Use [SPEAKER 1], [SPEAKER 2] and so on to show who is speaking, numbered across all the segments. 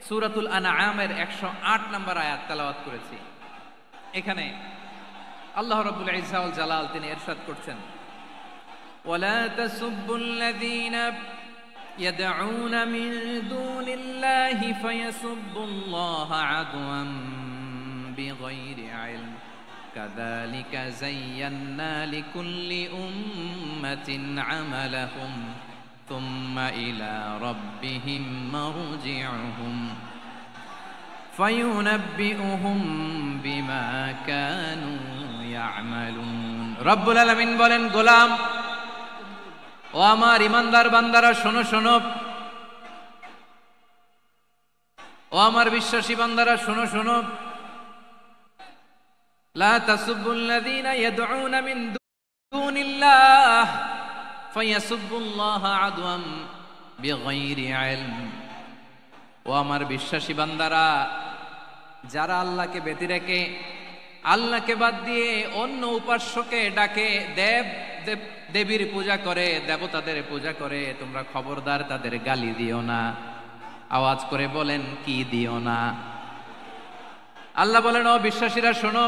[SPEAKER 1] সূরাতুল আনআমের 108 নম্বর আয়াত তেলাওয়াত করেছি। এখানে আল্লাহ রাব্বুল ইজ্জা ওয়াল জালাল তিনি ইরশাদ করছেন, ওয়ালা তাসুব্বুল্লাযীনা ইয়াদউনা মিন দুনিল্লাহি ফায়াসুব্বুল্লাহা আদওয়ান বিগাইরি ইলম কাযালিকা যায়্যান্না লিকুল্লি উম্মাতিন আমালাহুম থুম্মা ইলা রাব্বিহিম মারজিউহুম ফায়ুনাব্বিউহুম বিমা কানু ইয়ামালুন। রব্বুল আলামিন বলেন, গোলাম ও আমার ইমানদার বান্দারা শোনো শোনো, ও আমার বিশ্বাসী বান্দারা শোনো শোনো, লা তাসুব্বুল্লাযীনা ইয়াদউনা মিন দুনিল্লাহ ফায়াসুব্বুল্লাহা আদওয়ান বিগাইরি ইলম। ও আমার বিশ্বাসী বান্দারা, যারা আল্লাহকে ব্যতি রেখে আল্লাহকে বাদ দিয়ে অন্য উপাস্যকে ডাকে, দেবীর পূজা করে, দেবতাদের পূজা করে, তোমরা খবরদার তাদের গালি দিও না। আওয়াজ করে বলেন, কি দিও না? আল্লাহ বলেন, ও বিশ্বাসীরা শোনো,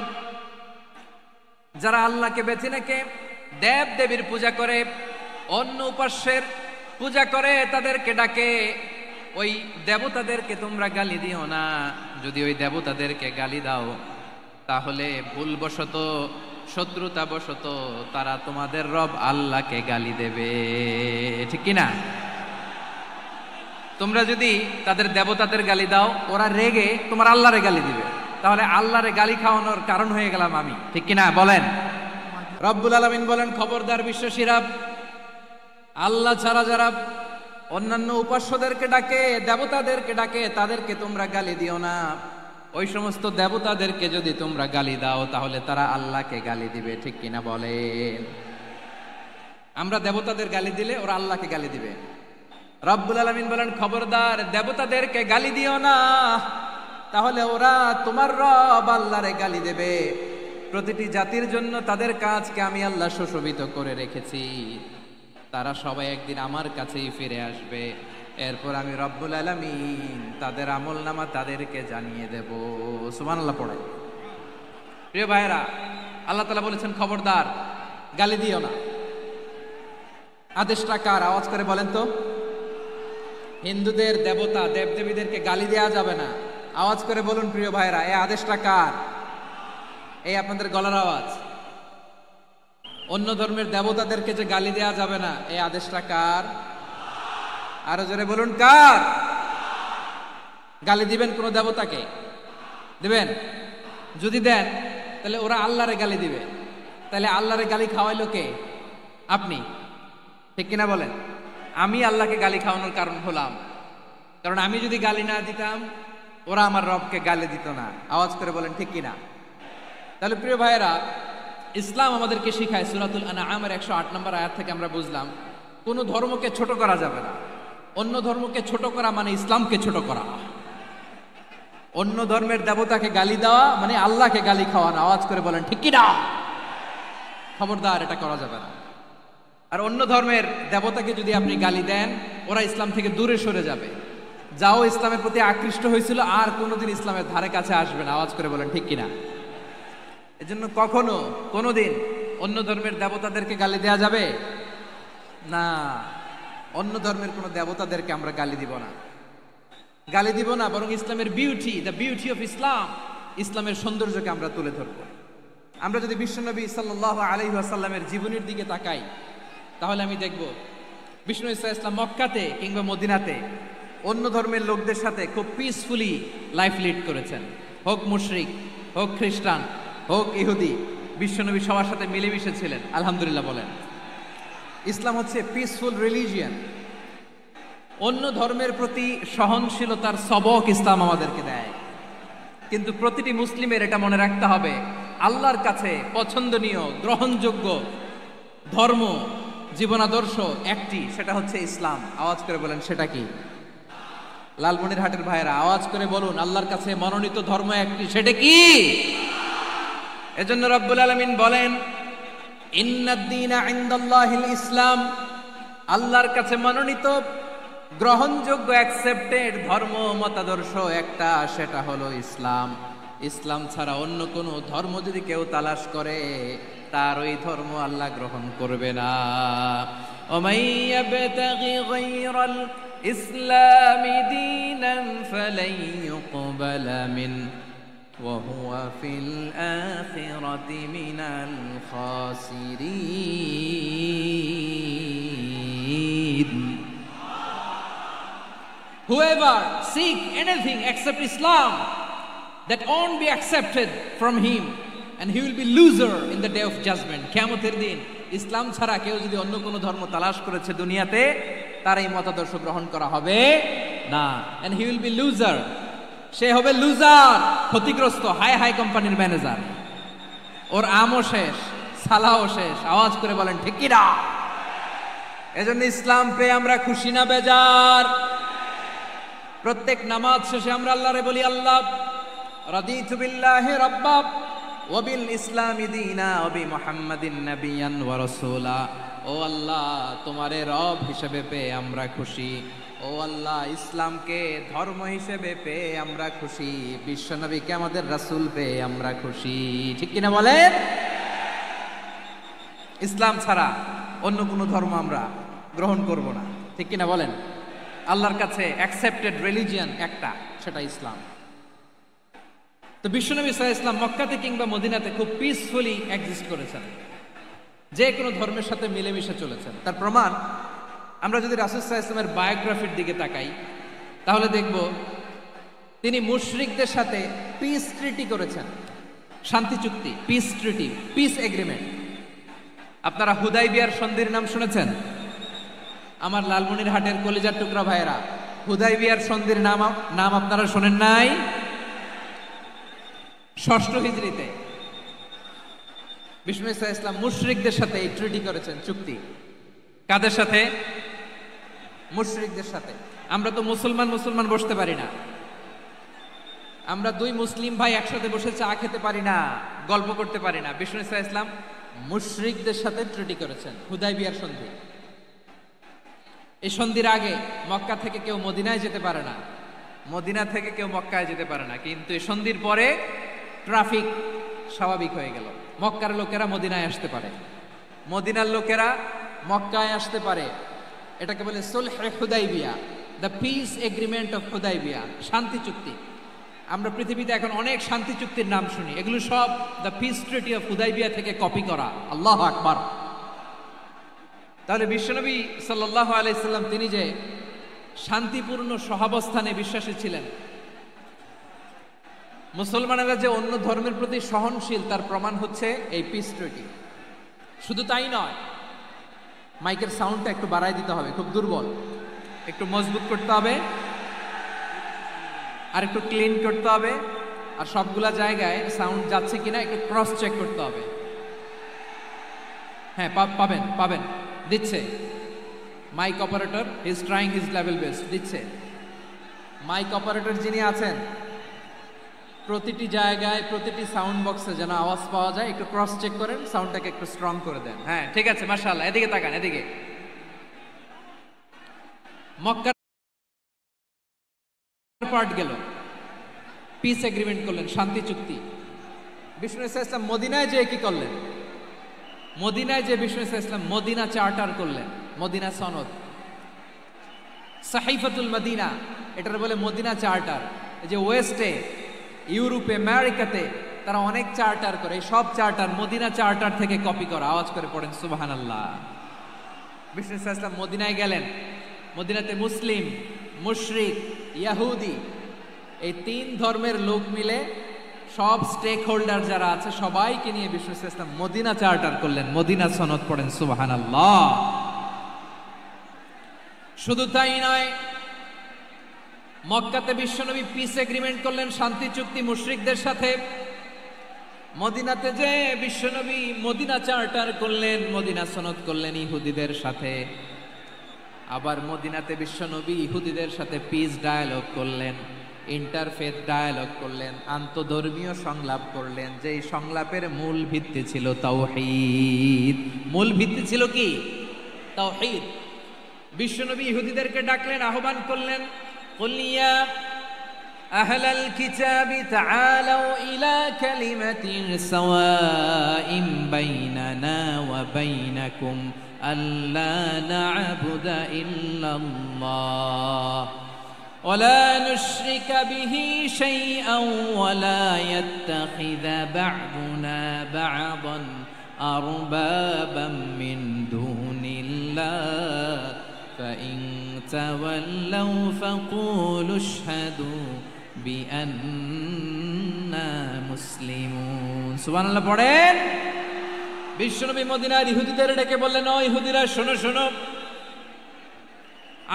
[SPEAKER 1] যারা আল্লাহকে বেছে রেখে দেব দেবীর পূজা করে, অন্য উপাস্যের পূজা করে, তাদেরকে ডাকে, ওই দেবতাদেরকে তোমরা গালি দিও না। যদি ওই দেবতাদেরকে গালি দাও তাহলে ভুলবশত, শত্রুতাবশত তারা তোমাদের রব আল্লাহকে গালি দেবে, ঠিক কিনা? তোমরা যদি তাদের দেবতাদের গালি দাও, ওরা রেগে তোমার আল্লাহরে গালি দিবে, তাহলে আল্লাহরে গালি খাওয়ানোর কারণ হয়ে গেলাম আমি, ঠিক কিনা বলেন? রব্বুল আলামিন বলেন, খবরদার বিশ্বাসীরা, আল্লাহ ছাড়া যারা অন্যান্য উপাস্যদেরকে ডাকে, দেবতাদেরকে ডাকে, তাদেরকে তোমরা গালি দিও না। ওই সমস্ত দেবতাদেরকে যদি তোমরা গালি দাও তাহলে তারা আল্লাহকে গালি দিবে, ঠিক কিনা বলেন? আমরা দেবতাদের গালি দিলে ওরা আল্লাহকে গালি দিবে। রব্বুল আলামিন বলেন, খবরদার দেবতাদেরকে গালি দিও না, তাহলে ওরা তোমার রব আল্লাহরে গালি দেবে। প্রতিটি জাতির জন্য তাদের কাজকে আমি আল্লাহ সুশোভিত করে রেখেছি, তারা সবাই একদিন আমার কাছেই ফিরে আসবে। এরপর আমি রব্বুল আলামিন তাদের আমলনামা তাদেরকে জানিয়ে দেব। সুবহানাল্লাহ পড়ে। প্রিয় ভাইরা, আল্লাহ তাআলা বলেছেন, খবরদার গালি দিও না। আদেশটা কার? আওয়াজ করে বলেন তো। হিন্দুদের দেবতা দেবদেবীদেরকে গালি দেওয়া যাবে না। আওয়াজ করে বলুন প্রিয় ভাইরা, এই আদেশটা কার? এই আপনাদের গলার আওয়াজ। অন্য ধর্মের দেবতাদেরকে যে গালি দেওয়া যাবে না, এই আদেশটা কার? আরো জোরে বলুন, কার? গালি দিবেন কোন দেবতাকে? দিবেন? যদি দেন তাহলে ওরা আল্লাহরে গালি দিবে, তাহলে আল্লাহরে গালি খাওয়াইলো কে? আপনি, ঠিক কিনা বলেন? আমি আল্লাহকে গালি খাওয়ানোর কারণ হলাম, কারণ আমি যদি গালি না দিতাম ওরা আমার রবকে গালি দিত না। আওয়াজ করে বলেন, ঠিক কিনা? তাহলে প্রিয় ভাইয়েরা, ইসলাম আমাদেরকে শিখায়, সূরাতুল আনআমের 108 নম্বর আয়াত থেকে আমরা বুঝলাম, কোন ধর্মকে ছোট করা যাবে না। অন্য ধর্মকে ছোট করা মানে ইসলামকে ছোট করা। অন্য ধর্মের দেবতাকে গালি দেওয়া মানে আল্লাহকে গালি খাওয়ানো। আওয়াজ করে বলেন, ঠিক কিনা? খবরদার, এটা করা যাবে না। আর অন্য ধর্মের দেবতাকে যদি আপনি গালি দেন, ওরা ইসলাম থেকে দূরে সরে যাবে। যাও ইসলামের প্রতি আকৃষ্ট হয়েছিল আর কোনোদিন ইসলামের ধারে কাছে আসবে না। আওয়াজ করে বলেন, ঠিক কিনা? এজন্য কখনো কোনোদিন অন্য ধর্মের দেবতাদেরকে গালি দেয়া যাবে না। অন্য ধর্মের কোনো দেবতাদেরকে আমরা গালি দিব না, গালি দিব না, বরং ইসলামের beauty, the beauty of Islam, ইসলামের সৌন্দর্যকে আমরা তুলে ধরব। আমরা যদি বিশ্বনবী সাল্লাল্লাহু আলাইহি ওয়াসাল্লামের জীবনের দিকে তাকাই, তাহলে আমি দেখব বিষ্ণু ইসলাম মক্কাতে কিংবা মদিনাতে অন্য ধর্মের লোকদের সাথে খুব পিসফুলি লাইফ লিড করেছেন। হোক মুশরিক, হোক খ্রিস্টান, হোক ইহুদি, বিশ্বনবী সবার সাথে মিলেমিশে ছিলেন। আলহামদুলিল্লাহ বলেন। ইসলাম হচ্ছে পিসফুল রিলিজিয়ান। অন্য ধর্মের প্রতি সহনশীলতার সবক ইসলাম আমাদেরকে দেয়। কিন্তু প্রতিটি মুসলিমের এটা মনে রাখতে হবে, আল্লাহর কাছে পছন্দনীয়, গ্রহণযোগ্য ধর্ম, জীবনাদর্শ একটি, সেটা হচ্ছে ইসলাম। আওয়াজ করে বলেন, সেটা কি? লালমনিরহাটের ভাইয়েরা আওয়াজ করে বলুন, আল্লাহর কাছে মনোনীত ধর্ম একটি, সেটা কি? এজন্য রব্বুল আলামিন বলেন, ইন্নাদ দীনা ইনদাল্লাহিল ইসলাম, আল্লাহর কাছে মনোনীত গ্রহণযোগ্য অ্যাকসেপ্টেড ধর্ম মতাদর্শ একটা, সেটা হলো ইসলাম। ইসলাম ছাড়া অন্য কোনো ধর্ম যদি কেউ তালাশ করে, তার ওই ধর্ম আল্লাহ গ্রহণ করবে না। ওমাই ইয়াবতাগি গায়রাল ইসলামি দীনান ফালাই ইউকবালা মিন ওয়া হুয়া ফিল আখিরাতি মিনাল খাসিরিন। Whoever seek anything except Islam, that won't be accepted from him, and he will be loser in the day of judgment. কিয়ামতের দিন ইসলাম ছাড়া কেউ যদি অন্য কোনো ধর্ম তালাশ করেছে দুনিয়াতে, তার এই মতাদর্শ গ্রহণ করা হবে না, and he will be loser. সে হবে লুজার, ক্ষতিগ্রস্ত, হাই হাই কোম্পানির ম্যানেজার। ওর আমও শেষ, সালাও শেষ। আওয়াজ করে বলেন ঠিক কি না? এজন্য ইসলাম পেয়ে আমরা খুশি না বেজার? প্রত্যেক নামাজ শেষে আমরা আল্লাহরে বলি, আল্লাহ রাদিতু বিল্লাহি রাব্বা ওয়া বিল ইসলামি দীনা ওয়া বি মুহাম্মাদিন নাবিয়ান ওয়া রাসূলা। ও আল্লাহ, তোমারে রব হিসেবে পেয়ে আমরা খুশি। ও আল্লাহ, ইসলামকে ধর্ম হিসেবে পেয়ে আমরা খুশি। বিশ্বনবীকে আমাদের রাসূল পেয়ে আমরা খুশি। ঠিক কিনা বলেন? ইসলাম ছাড়া অন্য কোনো ধর্ম আমরা গ্রহণ করব না। ঠিক কিনা বলেন? আল্লাহর কাছে অ্যাকসেপ্টেড রিলিজিয়ন একটা, সেটা ইসলাম। তো বিশ্বনবী সাল্লাল্লাহু আলাইহি ওয়াসাল্লাম মক্কাতে কিংবা মদিনাতে খুব পিসফুলি এক্সিস্ট করেছেন, যে কোনো ধর্মের সাথে মিলেমিশে চলেছেন। তার প্রমাণ আমরা যদি রাসূল সাল্লাল্লাহু আলাইহি ওয়াসাল্লামের বায়োগ্রাফির দিকে তাকাই, তাহলে দেখব তিনি মুশরিকদের সাথে পিস ট্রিটি করেছেন, শান্তি চুক্তি, পিস ট্রিটি, পিস এগ্রিমেন্ট। আপনারা হুদাইবিয়ার সন্ধির নাম শুনেছেন? আমার লালমনিরহাটের কলিজার টুকরা ভাইয়েরা, হুদাইবিয়ার সন্ধির নাম আপনারা শোনেন নাই? ৬ষ্ঠ হিজরিতে বিষ্ণু ঈসা ইসলাম মুশরিকদের সাথে এই ট্রিটি করেছেন, চুক্তি। কাদের সাথে? মুশরিকদের সাথে। আমরা তো মুসলমান বসতে পারি না। আমরা দুই মুসলিম ভাই একসাথে বসে চা খেতে পারি না, গল্প করতে পারি না। বিষ্ণু ঈসা ইসলাম মুশরিকদের সাথে ট্রিটি করেছেন, হুদাইবিয়ার সন্ধি। এই সন্ধির আগে মক্কা থেকে কেউ মদিনায় যেতে পারে না, মদিনা থেকে কেউ মক্কায় যেতে পারে না। কিন্তু এই সন্ধির পরে ট্রাফিক স্বাভাবিক হয়ে গেল। মক্কার লোকেরা মদিনায় আসতে পারে, মদিনার লোকেরা মক্কায় আসতে পারে। এটাকে বলে সুলহে হুদাইবিয়া, the peace agreement of Hudaybiyyah, শান্তি চুক্তি। আমরা পৃথিবীতে এখন অনেক শান্তি চুক্তির নাম শুনি, এগুলো সব the piece treaty of Hudaibiya থেকে কপি করা। আল্লাহু আকবার। তাহলে বিশ্বনবী সাল্লাল্লাহু আলাইহি সাল্লাম তিনি যে শান্তিপূর্ণ সহাবস্থানে বিশ্বাসী ছিলেন, মুসলমানেরা যে অন্য ধর্মের প্রতি সহনশীল, তার প্রমাণ হচ্ছে এই পিস ট্রিটি। শুধু তাই নয়, মাইকের সাউন্ডটা একটু বাড়াই দিতে হবে, খুব দুর্বল, একটু মজবুত করতে হবে, আর একটু ক্লিন করতে হবে, আর সবগুলা জায়গায় সাউন্ড যাচ্ছে কিনা একটু ক্রস চেক করতে হবে। হ্যাঁ, পাবেন দিচ্ছে mic operator, is trying his level best, দিচ্ছে। মাইক অপারেটর যিনি আছেন, প্রতিটি জায়গায় প্রতিটি সাউন্ড বক্সে যেন আওয়াজ পাওয়া যায়, একটু ক্রস চেক করেন, সাউন্ডটাকে একটু স্ট্রং করে দেন। হ্যাঁ, ঠিক আছে, মাশাআল্লাহ। এদিকে তাকান, এদিকে। মক্কার পার্ট গেল, পিস এগ্রিমেন্ট করলেন, শান্তি চুক্তি। বিষ্ণু ঈসা ইসলাম মদিনায় যে কি করলেন? মদিনায় যে বিষ্ণু ঈসা ইসলাম মদিনা চার্টার করলেন, মদিনা সনদ, সাহিফাতুল মদিনা, এটার বলে মদিনা চার্টার। এই যে ওয়েস্টে, ইউরোপে, আমেরিকাতে তারা অনেক চার্টার করে, এই সব চার্টার মদিনা চার্টার থেকে কপি করা। আওয়াজ করে পড়েন সুবহানাল্লাহ। বিষ্ণু ঈসা ইসলাম মদিনায় গেলেন, মদিনাতে মুসলিম, মুশরিক, ইয়াহুদি, এই তিন ধর্মের লোক মিলে সব স্টেক হোল্ডার যারা আছে সবাইকে নিয়ে বিষ্ণু ঈসা ইসলাম মদিনা চার্টার করলেন, মদিনা সনদ। পড়েন সুবহানাল্লাহ। শুধু তাই নয়, মক্কাতে বিশ্বনবী পিস এগ্রিমেন্ট করলেন, শান্তি চুক্তি মুশরিকদের সাথে। মদিনাতে যে বিশ্বনবী মদিনা চার্টার করলেন, মদিনা সনদ করলেন ইহুদিদের সাথে। আবার মদিনাতে বিশ্বনবী ইহুদিদের সাথে পিস ডায়ালগ করলেন, ইন্টারফেথ ডায়ালগ করলেন, আন্তধর্মীয় সংলাপ করলেন, যেই সংলাপের মূল ভিত্তি ছিল তাওহীদ। মূল ভিত্তি ছিল কি? তাওহীদ। বিশ্বনবী ইহুদিদেরকে ডাকলেন, আহ্বান করলেন, কুল ইয়া আহলাল কিতাবি তাআলাউ ইলা কালিমাতিন সাওয়াইন বাইনানা ওয়া বাইনাকুম আল্লা না'বুদা ইল্লাল্লাহ ওয়া লা নুশরিকা বিহি শাইআন ওয়া লা ইয়াত্তাখিযা বা'দুনা বা'দান আরবাবাম মিন দুনিল্লাহ فإن تولوا فقولوا اشهدوا بأننا مسلمون সুবহানাল্লাহ পড়েন। বিশ্বনবী মদিনার ইহুদিদের ডেকে বললেন, ও ইহুদিরা শোনো শোনো,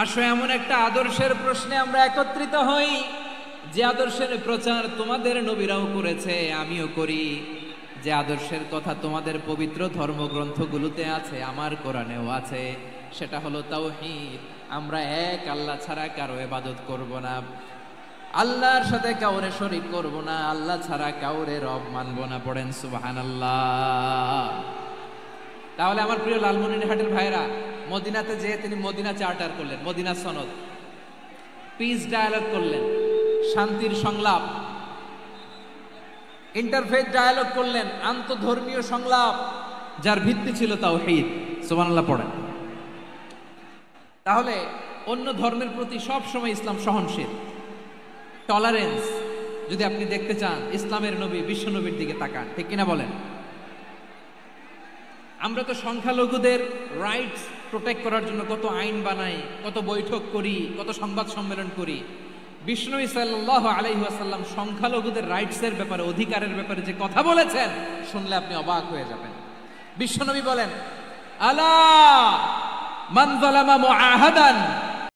[SPEAKER 1] আসো এমন একটা আদর্শের প্রশ্নে আমরা একত্রিত হই যে আদর্শের প্রচার তোমাদের নবীরাও করেছে, আমিও করি, যে আদর্শের কথা তোমাদের পবিত্র ধর্মগ্রন্থগুলোতে আছে, আমার কোরআনেও আছে। সেটা হলো তাওহীদ। আমরা এক আল্লাহ ছাড়া কারো ইবাদত করব না, আল্লাহর সাথে কাউরে শরীক করব না, আল্লাহ ছাড়া কাউরে রব মানব না। পড়েন সুবহানাল্লাহ। তাহলে আমার প্রিয় লালমনিরহাটের ভাইরা, মদিনাতে যেয়ে তিনি মদিনা চার্টার করলেন, মদিনা সনদ, পিস ডায়ালগ করলেন, শান্তির সংলাপ, ইন্টারফেথ ডায়ালগ করলেন, আন্তধর্মীয় সংলাপ, যার ভিত্তি ছিল তাওহীদ। সুবহানাল্লাহ পড়েন। তাহলে অন্য ধর্মের প্রতি সব সময় ইসলাম সহনশীল, টলারেন্স। যদি আপনি দেখতে চান ইসলামের নবী বিশ্ব নবীর দিকে তাকান, ঠিক কিনা বলেন? আমরা তো সংখ্যালঘুদের রাইটস প্রোটেক্ট করার জন্য কত আইন বানাই, কত বৈঠক করি, কত সংবাদ সম্মেলন করি। বিষ্ণু সাল্লাল্লাহু আলাইহি ওয়াসাল্লাম সংখ্যালঘুদের রাইটসের ব্যাপারে, অধিকারের ব্যাপারে যে কথা বলেছেন, শুনলে আপনি অবাক হয়ে যাবেন। বিশ্বনবী বলেন, আলা মান যালামা মুআহাদান